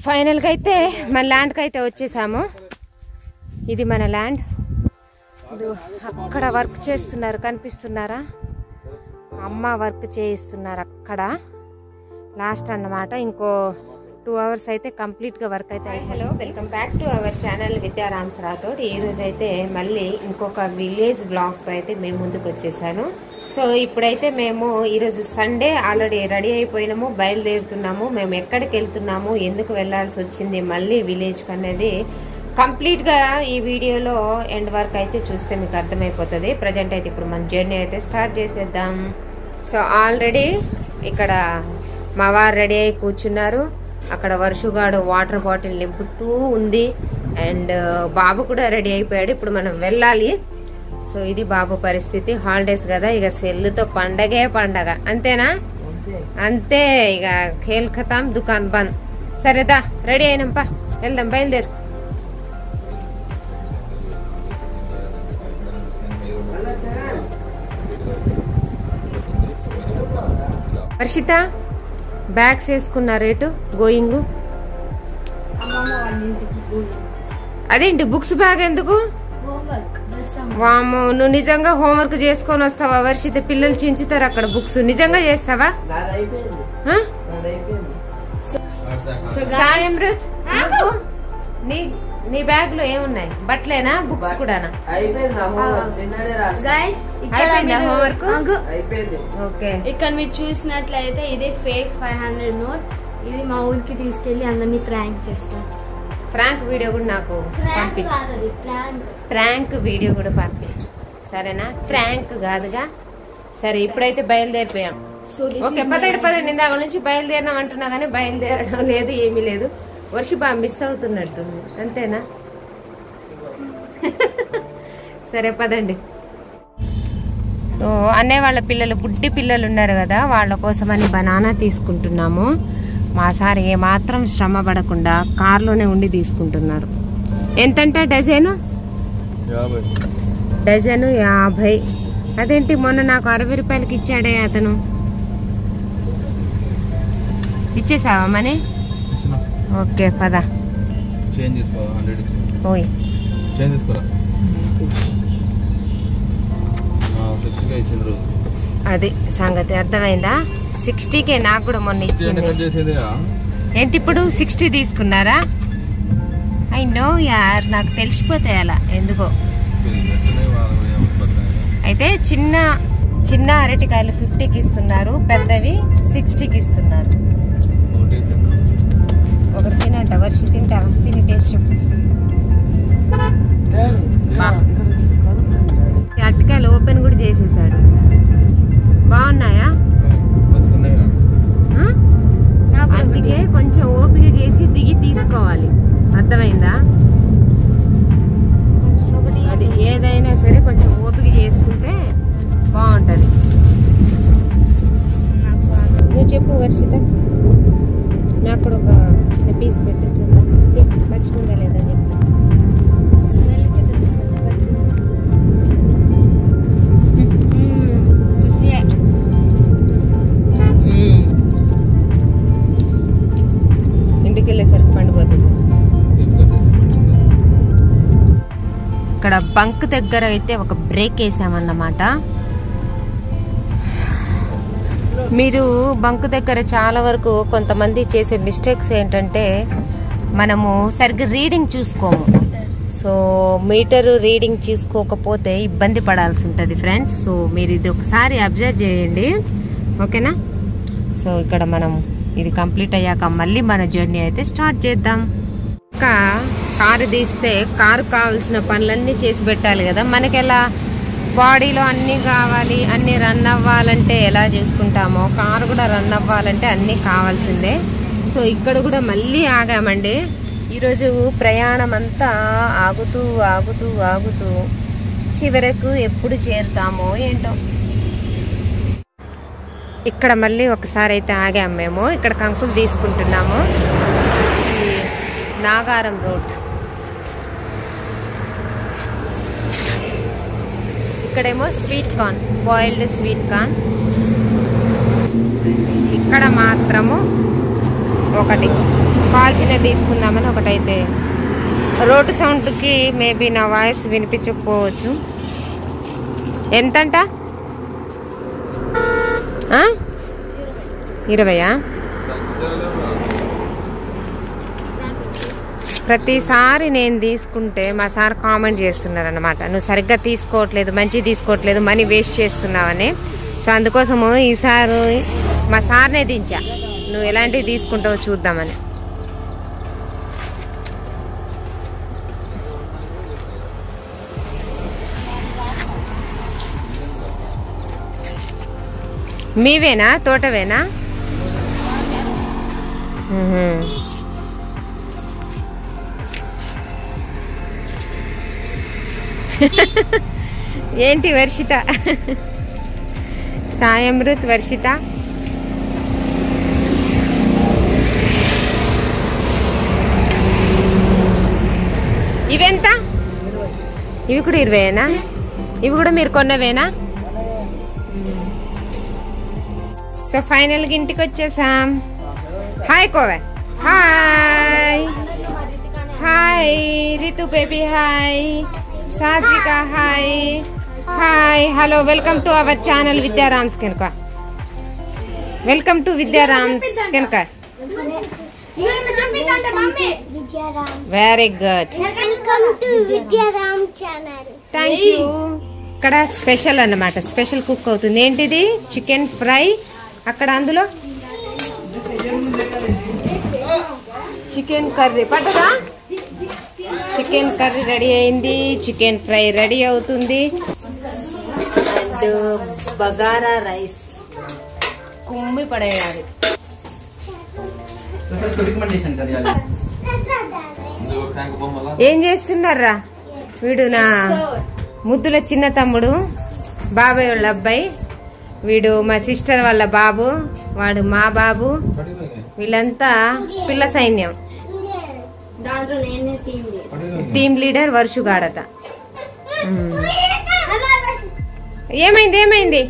Final గా అయితే మన ల్యాండ్ కి అయితే వచ్చేసాము. ఇది మన ల్యాండ్. అక్కడ వర్క్ చేస్తున్నారు, కనిపిస్తున్నారా? అమ్మ వర్క్ చేయిస్తున్నారు అక్కడ. లాస్ట్ అన్నమాట. ఇంకో 2 hours అయితే కంప్లీట్ గా వర్క్ అయితే. Hello, welcome back to our channel Vidyarams Rathod. ఈ రోజు అయితే మళ్ళీ ఇంకొక విలేజ్ బ్లాగ్ తో అయితే మేము ముందుకు వచ్చేసాను. సో ఇప్పుడైతే మేము ఈరోజు సండే ఆల్రెడీ రెడీ అయిపోయినాము, బయలుదేరుతున్నాము. మేము ఎక్కడికి వెళ్తున్నాము, ఎందుకు వెళ్లాల్సి వచ్చింది మళ్ళీ విలేజ్ కి అనేది కంప్లీట్ గా ఈ వీడియోలో ఎండ్ వరకు అయితే చూస్తే మీకు అర్థమైపోతుంది. ప్రజెంట్ అయితే ఇప్పుడు మన జర్నీ అయితే స్టార్ట్ చేసేద్దాం. సో ఆల్రెడీ ఇక్కడ మా వారు రెడీ అయి కూర్చున్నారు. అక్కడ వర్షుగాడు వాటర్ బాటిల్ నింపుతూ ఉంది. అండ్ బాబు కూడా రెడీ అయిపోయాడు. ఇప్పుడు మనం వెళ్ళాలి. సో ఇది బాబు పరిస్థితి. హాలిడేస్ కదా, ఇక సెల్లుతో పండగే పండగ. అంతేనా? అంతే. ఇక ఖేల్ ఖతాం, దుకాన్ బంద్. సరేదా, రెడీ అయినాంపా, వెళ్దాం, బయలుదేరు. హర్షిత, బ్యాగ్స్ వేసుకున్న రేటు గోయింగ్. అదేంటి బుక్స్ బ్యాగ్ ఎందుకు? వామ్మో, నువ్వు నిజంగా హోంవర్క్ చేసుకొని వస్తావా వర్షిత? పిల్లలు చించుతారు అక్కడ బుక్స్. నిజంగా చేస్తావా? సాయమృత్, నీ బ్యాగ్ లో ఏమున్నాయి? బట్టలేనా, బుక్స్ కూడానా? Homework okay. ఇక్కడ మీరు చూసినట్లయితే ఇదే ఫేక్ 500 నోట్. ఇది మా ఊరికి తీసుకెళ్లి అందరినీ ప్రాంక్ చేస్తారు. ఫ్రాంక్ వీడియో కూడా నాకు పంపించు. ప్రాంక్ వీడియో కూడా పంపించు, సరేనా? ఫ్రాంక్ కాదుగా. సరే, ఇప్పుడైతే బయలుదేరిపోయాం. ఓకే, పదండి. ఇందాక నుంచి బయలుదేరినాం అంటున్నా గానీ బయలుదేరడం లేదు, ఏమీ లేదు. వర్షి బాగా మిస్ అవుతున్నట్టుంది. అంతేనా? సరే పదండి. అన్నయ్య వాళ్ళ పిల్లలు, బుడ్డి పిల్లలు ఉన్నారు కదా, వాళ్ళ కోసమని బనానా తీసుకుంటున్నాము. మా సార్ ఏమాత్రం శ్రమ పడకుండా కార్లోనే ఉండి తీసుకుంటున్నారు. ఎంతంటే డజను? 50. అదేంటి, మొన్న నాకు 60 రూపాయలకి ఇచ్చాడే అతను. ఇచ్చేసావా మనీ? ఓకే, పద. ఓయ్, అది సంగతి అర్థమైందా? 60కే నాకు కూడా మొన్న ఇచ్చింది. ఏంటి ఇప్పుడు 60 తీసుకున్నారా? ఐ నో యార్, నాకు తెలిసిపోతాయి అలా ఎందుకో. అయితే చిన్న అరటికాయలు 50కి ఇస్తున్నారు, పెద్దవి 60కి ఇస్తున్నారు. ఒకటి తినంట. వర్షి తింటావా? తిని టేస్ట్ చెప్పు. అరటికాయలు ఓపెన్ కూడా చేసేసాడు. బాగున్నాయా? అందుకే కొంచెం ఓపిక చేసి దిగి తీసుకోవాలి, అర్థమైందా? అది ఏదైనా సరే కొంచెం ఓపిక చేసుకుంటే బాగుంటది. నువ్వు చెప్పు వర్షిత, నాకు కూడా ఒక చిన్న పీస్ పెట్టి చూద్దాం. మర్చిపోయిందా లేదా చెప్పు. స్మెల్కి తెలుస్తుంది పచ్చి. ఇంటికి వెళ్ళేసరికి పండిపోతుంది. ఇక్కడ బంక్ దగ్గర అయితే ఒక బ్రేక్ వేసామన్నమాట. మీరు బంక్ దగ్గర చాలా వరకు కొంతమంది చేసే మిస్టేక్స్ ఏంటంటే, మనము సరిగ్గా రీడింగ్ చూసుకోము. సో మీటర్ రీడింగ్ చూసుకోకపోతే ఇబ్బంది పడాల్సి ఉంటుంది ఫ్రెండ్స్. సో మీరు ఇది ఒకసారి అబ్జర్వ్ చేయండి, ఓకేనా? సో ఇక్కడ మనం ఇది కంప్లీట్ అయ్యాక మళ్ళీ మన జర్నీ అయితే స్టార్ట్ చేద్దాం. ఇంకా కారు తీస్తే కారు కావాల్సిన పనులన్నీ చేసి పెట్టాలి కదా. మనకి ఎలా బాడీలో అన్నీ కావాలి, అన్నీ రన్ అవ్వాలంటే ఎలా చూసుకుంటామో, కారు కూడా రన్ అవ్వాలంటే అన్నీ కావాల్సిందే. సో ఇక్కడ కూడా మళ్ళీ ఆగామండి. ఈరోజు ప్రయాణం అంతా ఆగుతూ ఆగుతూ ఆగుతూ చివరకు ఎప్పుడు చేరుతామో ఏంటో. ఇక్కడ మళ్ళీ ఒకసారి అయితే ఆగాము మేము. ఇక్కడ కంకులు తీసుకుంటున్నాము. నాగారం రోడ్. ఇక్కడేమో sweet corn, boiled sweet corn. ఇక్కడ మాత్రము ఒకటి కాల్చినది తీసుకుందామని ఒకటైతే రోడ్డు సౌండ్కి మేబీ నా వాయిస్ వినిపించకపోవచ్చు. ఎంతంట? 20. ప్రతిసారి నేను తీసుకుంటే మా సార్ కామెంట్ చేస్తున్నారు అన్నమాట, నువ్వు సరిగ్గా తీసుకోవట్లేదు, మంచిగా తీసుకోవట్లేదు, మనీ వేస్ట్ చేస్తున్నావని. సో అందుకోసము ఈసారి మా సార్నే దించా, నువ్వు ఎలాంటివి తీసుకుంటావో చూద్దామని. మీవేనా? తోటవేనా? ఏంటి వర్షిత? సాయమృత్, వర్షిత. ఇవెంత? ఇవి కూడా 20ఏనా? ఇవి కూడా మీరు కొన్నవేనా? సో ఫైనల్గా ఇంటికి వచ్చేసాం. హాయ్ కోవే. Hi hi Ritu baby. Hi Sajika. Hi hi. Hello, welcome to our channel Vidyarams Kanaka. Welcome to Vidyarams Kanaka. Very good. Thank you. ఇక్కడ స్పెషల్ అన్నమాట, స్పెషల్ కుక్ అవుతుంది. ఏంటిది? Chicken fry. అక్కడ అందులో చికెన్ కర్రీ పట్టదా? చికెన్ కర్రీ రెడీ అయింది, చికెన్ ఫ్రై రెడీ అవుతుంది. అండ్ బగారా రైస్ కుమ్మి పడేయాలి. ఏం చేస్తున్నారా? వీడు నా ముద్దుల చిన్న తమ్ముడు, బాబాయ్ వాళ్ళ అబ్బాయి. వీడు మా సిస్టర్ వాళ్ళ బాబు, వాడు మా బాబు. వీళ్ళంతా పిల్ల సైన్యం. టీమ్ లీడర్ వర్షుగాడట. ఏమైంది? ఏమైంది?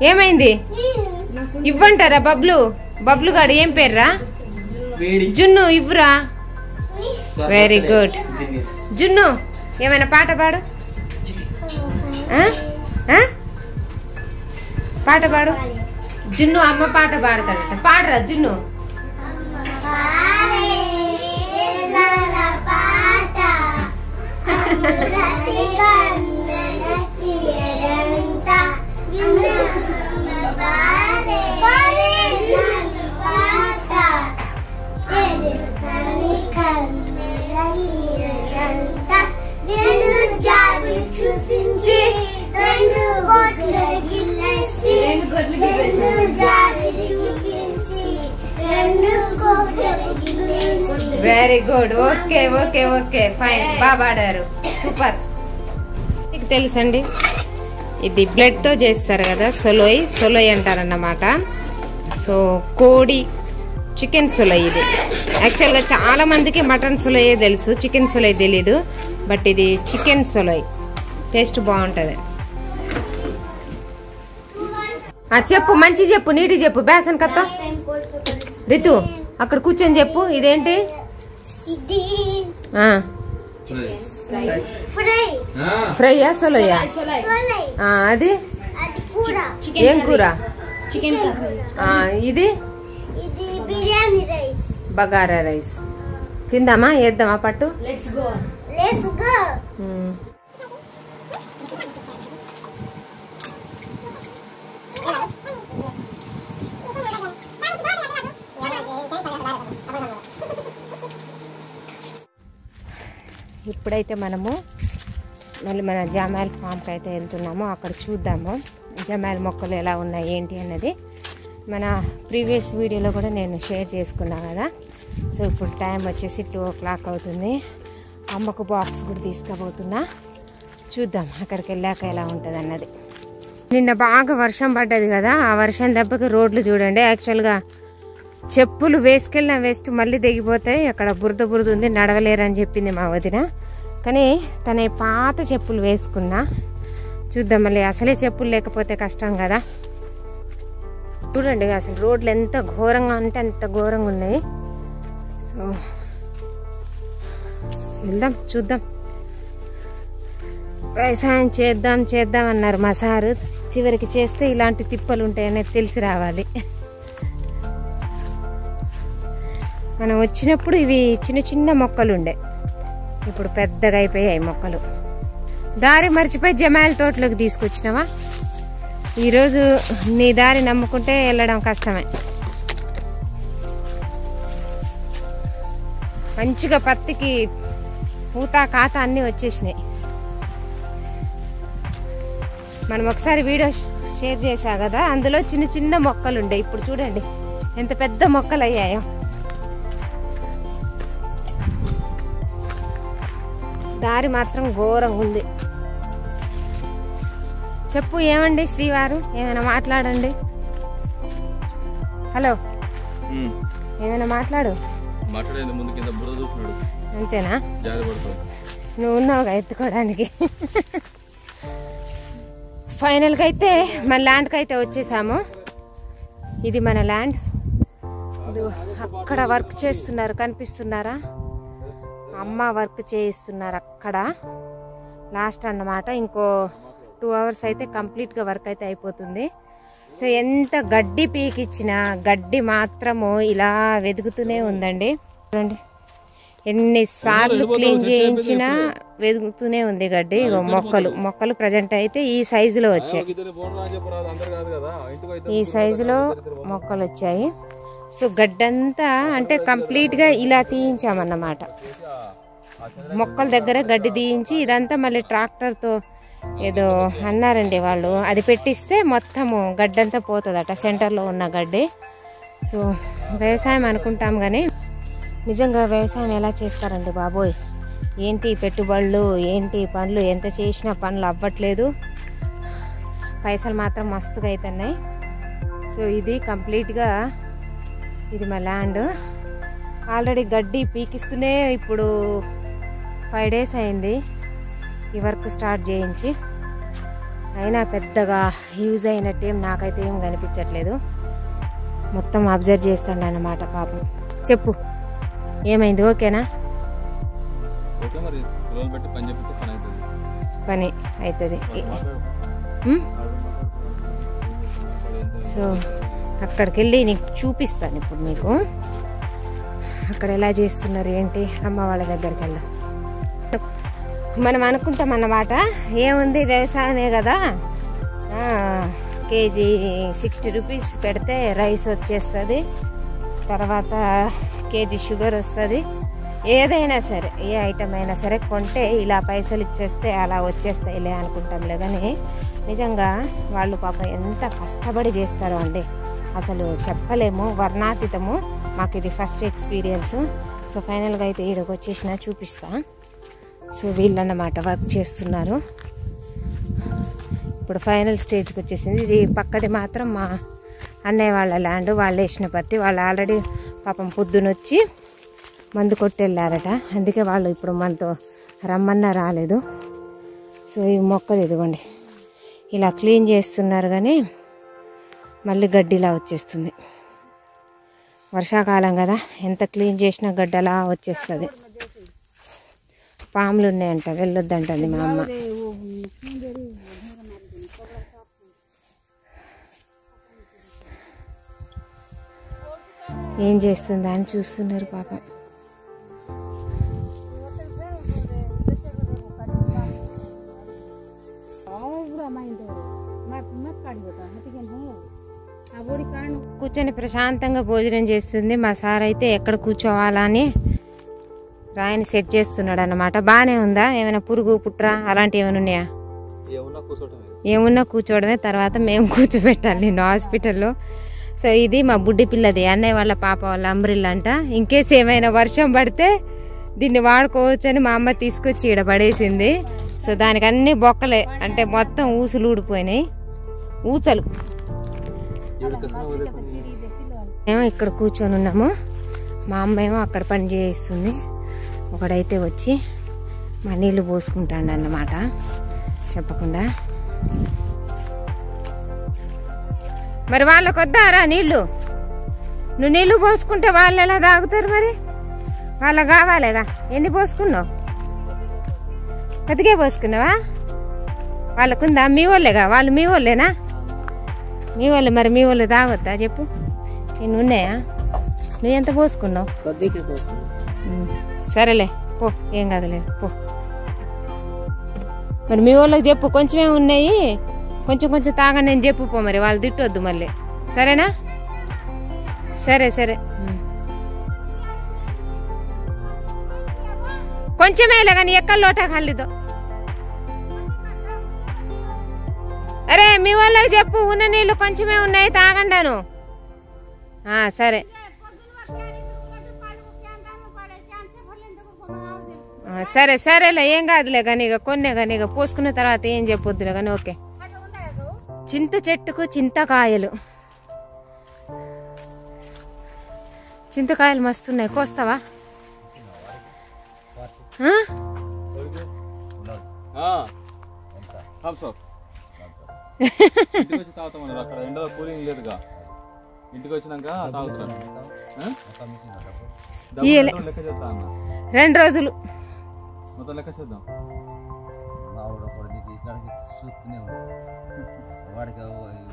ఏమైంది? ఇవ్వంటారా బబ్లు? బబ్లు గాడు ఏం పేర్రా? జున్ను. ఇవ్వరా? Very good. జున్ను ఏమైనా పాట పాడు. పాట పాడు. జున్ను అమ్మ పాట పాడతాడట. పాడరా జున్ను. Very good. Okay okay okay fine. బాగా పాడారు. సూపర్. మీకు తెలుసండి, ఇది బ్లడ్ తో చేస్తారు కదా, సొలోయ్. సొలోయ్ అంటారన్నమాట. సో కోడి చికెన్ సొలోయ్ ఇది. యాక్చువల్గా చాలా మందికి మటన్ సొలోయే తెలుసు, చికెన్ సొలోయ్ తెలీదు. బట్ ఇది చికెన్ సొలోయ్. టేస్ట్ బాగుంటుంది. చెప్పు, మంచి చెప్పు, నీటి చెప్పు. బేసన్ కత్త రితు అక్కడ కూర్చొని చెప్పు. ఇదేంటి? ఫ్రైయా సొలోయా? అది ఏం కూర? ఇది బగారా రైస్. తిందామా? వేద్దామా పట్టు? ఇప్పుడైతే మనము మళ్ళీ మన జామాయిల్ ఫామ్కి అయితే వెళ్తున్నాము. అక్కడ చూద్దాము జామాయిల్ మొక్కలు ఎలా ఉన్నాయి ఏంటి అన్నది. మన ప్రీవియస్ వీడియోలో కూడా నేను షేర్ చేసుకున్నాను కదా. సో ఇప్పుడు టైం వచ్చేసి 2 o'clock అవుతుంది. అమ్మకు బాక్స్ కూడా తీసుకుపోతున్నా. చూద్దాం అక్కడికి వెళ్ళాక ఎలా ఉంటుంది అన్నది. నిన్న బాగా వర్షం పడ్డది కదా, ఆ వర్షం దెబ్బకి రోడ్లు చూడండి. యాక్చువల్గా చెప్పులు వేసుకెళ్ళిన వేస్ట్ మళ్ళీ దిగిపోతాయి. అక్కడ బురద బురద ఉంది, నడవలేరని చెప్పింది మా వదిన. కానీ తన పాత చెప్పులు వేసుకున్నా. చూద్దాం, మళ్ళీ అసలే చెప్పులు లేకపోతే కష్టం కదా. చూడండి అసలు రోడ్లు ఎంత ఘోరంగా అంటే అంత ఘోరంగా ఉన్నాయి. సో వెళ్దాం చూద్దాం. వ్యవసాయం చేద్దాం అన్నారు మా సారు. చివరికి చేస్తే ఇలాంటి తిప్పలు ఉంటాయనేది తెలిసి రావాలి. మనం వచ్చినప్పుడు ఇవి చిన్న చిన్న మొక్కలు ఉండే, ఇప్పుడు పెద్దగా అయిపోయాయి మొక్కలు. దారి మర్చిపోయి జమాయిల తోటలోకి తీసుకొచ్చినావా? ఈరోజు నీ దారి నమ్ముకుంటే వెళ్ళడం కష్టమే. మంచిగా పత్తికి పూత కాత అన్నీ వచ్చేసినాయి. మనం ఒకసారి వీడియో షేర్ చేసా కదా, అందులో చిన్న చిన్న మొక్కలు ఉండే, ఇప్పుడు చూడండి ఎంత పెద్ద మొక్కలు అయ్యాయో. దారి మాత్రం ఘోరంగా ఉంది. చెప్పు ఏమండి శ్రీవారు, ఏమైనా మాట్లాడండి. హలో, ఏమైనా మాట్లాడు. అంతేనా? నువ్వు ఉన్నావుగా ఎత్తుకోవడానికి. ఫైనల్గా అయితే మన ల్యాండ్కి అయితే వచ్చేసాము. ఇది మన ల్యాండ్. అక్కడ వర్క్ చేస్తున్నారు, కనిపిస్తున్నారా? అమ్మ వర్క్ చేయిస్తున్నారు అక్కడ. లాస్ట్ అన్నమాట. ఇంకో 2 hours అయితే కంప్లీట్గా వర్క్ అయితే అయిపోతుంది. సో ఎంత గడ్డి పీకిచ్చినా గడ్డి మాత్రము ఇలా వెదుగుతూనే ఉందండి. చూడండి ఎన్నిసార్లు క్లీన్ చేయించినా వెదుగుతూనే ఉంది గడ్డి. మొక్కలు ప్రజెంట్ అయితే ఈ సైజులో వచ్చాయి. ఈ సైజులో మొక్కలు వచ్చాయి. సో గడ్డంతా అంటే కంప్లీట్గా ఇలా తీయించామన్నమాట. మొక్కల దగ్గర గడ్డి తీయించి ఇదంతా మళ్ళీ ట్రాక్టర్తో ఏదో అన్నారండి వాళ్ళు, అది పెట్టిస్తే మొత్తము గడ్డంతా పోతుందట, సెంటర్లో ఉన్న గడ్డి. సో వ్యవసాయం అనుకుంటాం కానీ నిజంగా వ్యవసాయం ఎలా చేస్తారండి బాబోయ్. ఏంటి పెట్టుబడులు, ఏంటి పనులు, ఎంత చేసినా పనులు అవ్వట్లేదు. పైసలు మాత్రం మస్తుగా అవుతున్నాయి. సో ఇది కంప్లీట్గా ఇది మా ల్యాండ్. ఆల్రెడీ గడ్డి పీకిస్తూనే ఇప్పుడు 5 days అయింది ఈ వర్క్ స్టార్ట్ చేయించి. అయినా పెద్దగా యూజ్ అయినట్టేం నాకైతే ఏం కనిపించట్లేదు. మొత్తం అబ్జర్వ్ చేస్తాడు అన్నమాట పాపం. చెప్పు ఏమైంది? ఓకేనా? పని అవుతుంది. సో అక్కడికి వెళ్ళి నీకు చూపిస్తాను ఇప్పుడు. మీకు అక్కడ ఎలా చేస్తున్నారు ఏంటి, అమ్మ వాళ్ళ దగ్గరికి వెళ్దాం. మనం అనుకుంటాం అన్నమాట, ఏముంది వ్యవసాయమే కదా, కేజీ 60 rupees పెడితే రైస్ వచ్చేస్తుంది, తర్వాత కేజీ షుగర్ వస్తుంది, ఏదైనా సరే ఏ ఐటమ్ అయినా సరే కొంటే ఇలా పైసలు ఇచ్చేస్తే అలా వచ్చేస్తాయిలే అనుకుంటాంలే. కానీ నిజంగా వాళ్ళు పాపం ఎంత కష్టపడి చేస్తారో అండి, అసలు చెప్పలేము, వర్ణాతీతము. మాకు ఇది ఫస్ట్ ఎక్స్పీరియన్స్. సో ఫైనల్గా అయితే ఈడకి వచ్చేసిన చూపిస్తా. సో వీళ్ళన్నమాట వర్క్ చేస్తున్నారు. ఇప్పుడు ఫైనల్ స్టేజ్కి వచ్చేసింది. ఇది పక్కది మాత్రం మా అన్నయ్య వాళ్ళ ల్యాండ్. వాళ్ళు వేసిన పత్తి. వాళ్ళు ఆల్రెడీ పాపం పొద్దునొచ్చి మందు కొట్టి వెళ్ళారట, అందుకే వాళ్ళు ఇప్పుడు మనతో రమ్మన్నా రాలేదు. సో ఈ మొక్కలు ఇదిగోండి ఇలా క్లీన్ చేస్తున్నారు, కానీ మళ్ళీ గడ్డిలా వచ్చేస్తుంది. వర్షాకాలం కదా, ఎంత క్లీన్ చేసినా గడ్డలా వచ్చేస్తుంది. పాములు ఉన్నాయంట, వెళ్ళొద్దంటుంది మా అమ్మ. ఏం చేస్తుందా అని చూస్తున్నారు పాపం. కూర్చొని ప్రశాంతంగా భోజనం చేస్తుంది. మా సార్ అయితే ఎక్కడ కూర్చోవాలని రాయిని సెట్ చేస్తున్నాడు అన్నమాట. బాగానే ఉందా? ఏమైనా పురుగు పుట్ర అలాంటివి ఏమైనా ఉన్నాయా? ఏమున్నా కూర్చోవడమే, తర్వాత మేము కూర్చోబెట్టాలి నేను హాస్పిటల్లో. సో ఇది మా బుడ్డి పిల్లది, అన్నయ్య వాళ్ళ పాప వాళ్ళ అంబ్రిల్లా అంట. ఇన్కేస్ ఏమైనా వర్షం పడితే దీన్ని వాడుకోవచ్చు అని మా అమ్మ తీసుకొచ్చి ఈడ పడేసింది. సో దానికి అన్ని బొక్కలే, అంటే మొత్తం ఊసులు ఊడిపోయినాయి, ఊచలు. మేము ఇక్కడ కూర్చొని ఉన్నాము, మా అమ్మ ఏమో అక్కడ పని చేయిస్తుంది. ఒకడైతే వచ్చి మా నీళ్ళు పోసుకుంటాడు అన్నమాట చెప్పకుండా. మరి వాళ్ళకి వద్దారా నీళ్లు? నువ్వు నీళ్లు పోసుకుంటే వాళ్ళు ఎలా తాగుతారు మరి? వాళ్ళకి కావాలేగా. ఎన్ని పోసుకున్నావు? కొద్దిగే పోసుకున్నావా? వాళ్ళకుందా? మీ వాళ్ళేగా, వాళ్ళు మీ వాళ్ళేనా? మీ వాళ్ళు. మరి మీ వాళ్ళు తాగొద్దా చెప్పు? నేను ఉన్నాయా? నువ్వు ఎంత పోసుకున్నావు? కొద్దిగా పోసుకున్నావు. సరేలే పో, ఏం కాదులే పో. మరి మీ వాళ్ళకి చెప్పు, కొంచెమే ఉన్నాయి, కొంచెం కొంచెం తాగండి అని చెప్పు పో. మరి వాళ్ళు తిట్టొద్దు మళ్ళీ, సరేనా? సరే సరే. కొంచెమేలే కానీ ఎక్కడ లోటా ఖాళీదో. అరే మీ వాళ్ళకి చెప్పు, ఉన్న నీళ్ళు కొంచెమే ఉన్నాయి, తాగండాను. సరే సరే సరేలే, ఏం కాదులే కానీ ఇక కొన్నే కానీ ఇక పోసుకున్న తర్వాత ఏం చెప్పొద్దులే కానీ. ఓకే. చింత చెట్టుకు చింతకాయలు, చింతకాయలు మస్తున్నాయి, కోస్తావా? ఇంటికి వచ్చినాక 2 రోజులు మొత్తం లెక్క చేద్దాం.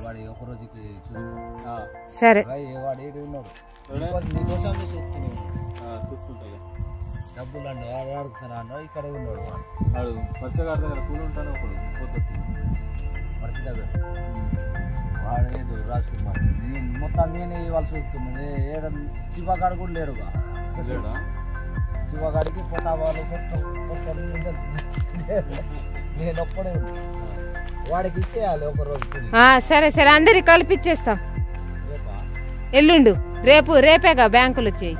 వాడి ఒక రోజుకి చూసుకో. సరే వాడు ఏడు ఉన్నాడు చూసుకుంటా. డబ్బులు అన్న వాడు అడుగుతారా అన్న, ఇక్కడే ఉన్నాడు వాడు. వర్ష గారి దగ్గర కూలి ఉంటాను ఒకడు వర్ష దగ్గర వాడు ఏదో రాసుకున్నాడు. మొత్తం నేనే ఇవ్వాల్సి వస్తున్నాను. ఏడ శివగాడు కూడా లేడుగా. లేడా? శివగాడికి పొట్టావాళ్ళు నేను ఒక్కడే వాడికి ఇచ్చేయాలి ఒక రోజు. సరే సరే, అందరికి కలిపిచ్చేస్తాం. ఎల్లుండు రేపేగా బ్యాంకులు వచ్చాయి.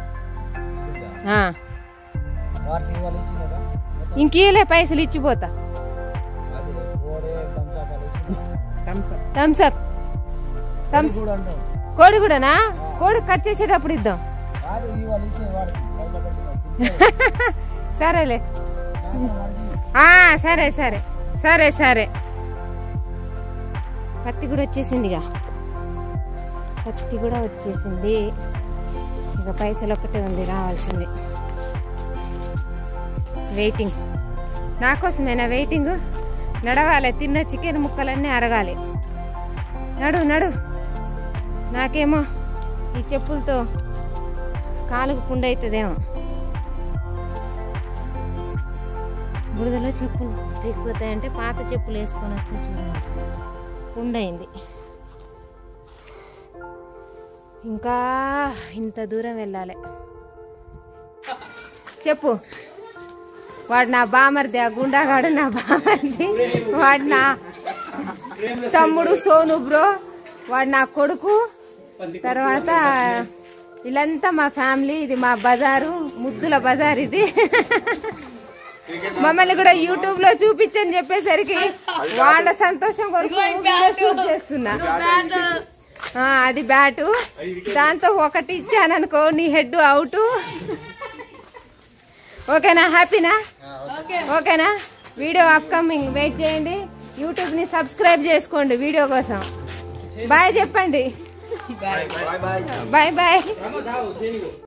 ఇంకేలే పైసలు ఇచ్చిపోతా. థమ్స్అప్ కోడి కూడానా? కోడి కట్ చేసేటప్పుడు ఇద్దాం. సరేలే. సరే సరే సరే సరే. పత్తి కూడా వచ్చేసిందిగా, పత్తి కూడా వచ్చేసింది. ఇక పైసలు ఒక్కటే ఉంది రావాల్సింది. వెయిటింగ్ నా కోసమేనా వెయిటింగ్? నడవాలి, తిన్న చికెన్ ముక్కలన్నీ అరగాలి. నడు నడు. నాకేమో ఈ చెప్పులతో కాలుకు పుండు అవుతుందేమో. బురదలో చెప్పులు తెగిపోతాయంటే పాత చెప్పులు వేసుకొని వస్తే చూడండి, పుండైంది. ఇంకా ఇంత దూరం వెళ్ళాలి. చెప్పు. వాడు నా బామర్ది, ఆ గుండాగాడు నా బామర్ది. వాడు నా తమ్ముడు సోను బ్రో, వాడు నా కొడుకు. తర్వాత వీళ్ళంతా మా ఫ్యామిలీ. ఇది మా బజారు, ముద్దుల బజార్ ఇది. మమ్మల్ని కూడా యూట్యూబ్ లో చూపించని చెప్పేసరికి వాళ్ళ సంతోషం షూట్ చేస్తున్నా. అది బ్యాటు, దాంతో ఒకటి ఇచ్చాననుకో నీ హెడ్ అవుట్. ఓకేనా? హ్యాపీనా? ఓకేనా? వీడియో అప్కమింగ్, వెయిట్ చేయండి. యూట్యూబ్ ని సబ్స్క్రైబ్ చేసుకోండి వీడియో కోసం. బాయ్ చెప్పండి. Bye bye.